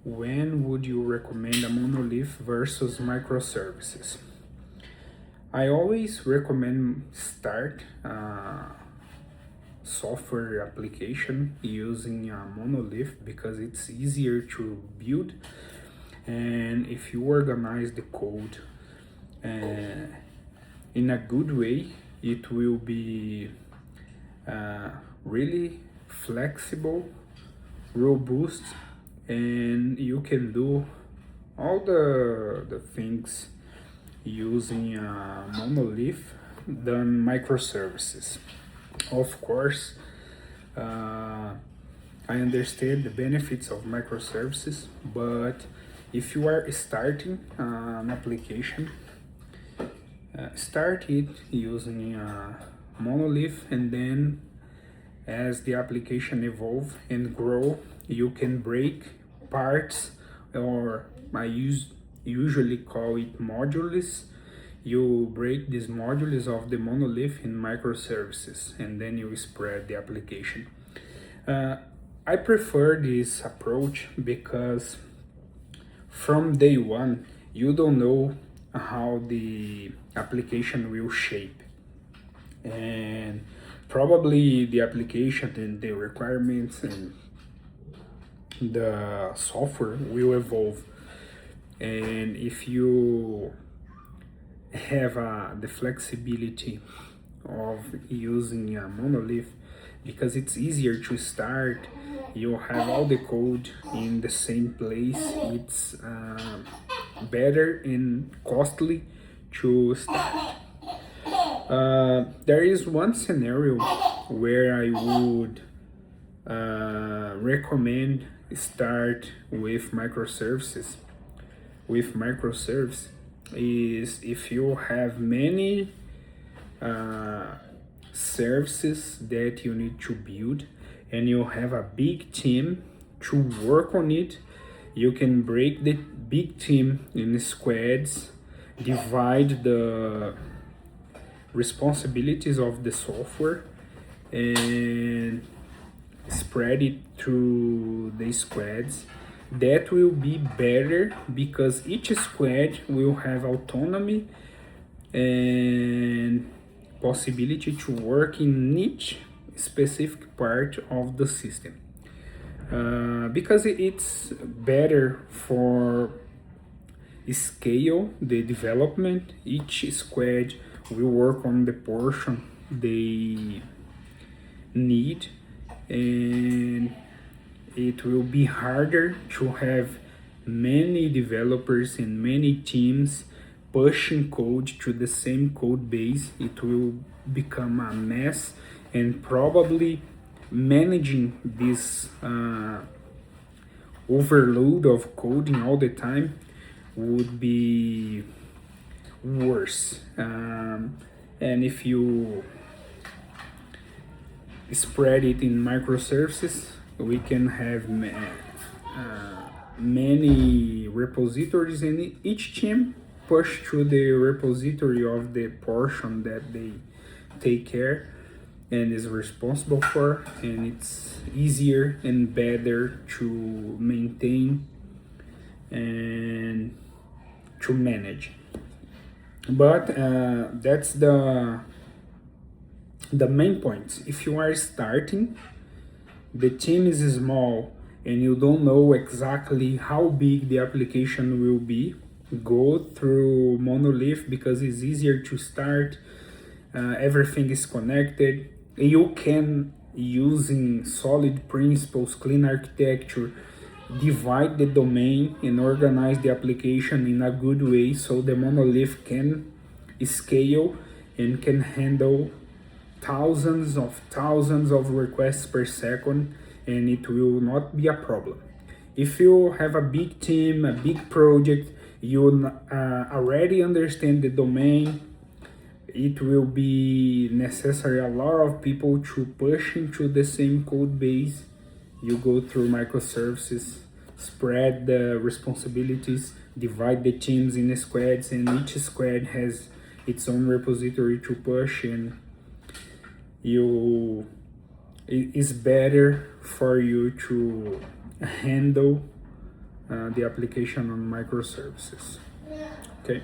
When would you recommend a monolith versus microservices? I always recommend start software application using a monolith because it's easier to build, and if you organize the code in a good way, it will be really flexible, robust, and you can do all the things using a monolith than microservices. Of course, I understand the benefits of microservices, but if you are starting an application, start it using a monolith, and then as the application evolve and grow, you can break parts, or usually call it modules. You break these modules of the monolith in microservices, and then you spread the application. I prefer this approach because from day one, you don't know how the application will shape, and probably the application and the requirements and the software will evolve. And if you have the flexibility of using a monolith, because it's easier to start, you have all the code in the same place, it's better and costly to start. There is one scenario where I would recommend start with microservices. With microservices is if you have many services that you need to build and you have a big team to work on it. You can break the big team in squads, divide the responsibilities of the software, and spread it through the squads. That will be better because each squad will have autonomy and possibility to work in each specific part of the system. Because it's better for scale the development. Each squad will work on the portion they need, and it will be harder to have many developers and many teams pushing code to the same code base. It will become a mess, and probably managing this overload of coding all the time would be worse. And if you spread it in microservices, we can have many repositories, and each team push through the repository of the portion that they take care and is responsible for, and it's easier and better to maintain and to manage. But that's the main point. If you are starting, the team is small and you don't know exactly how big the application will be, go through monolith because it's easier to start. Everything is connected. You can, using solid principles, clean architecture, divide the domain and organize the application in a good way so the monolith can scale and can handle thousands of requests per second, and it will not be a problem. If you have a big team, a big project, you already understand the domain, it will be necessary a lot of people to push into the same code base. You go through microservices, spread the responsibilities, divide the teams in squads, and each squad has its own repository to push, and it is better for you to handle the application on microservices. Okay.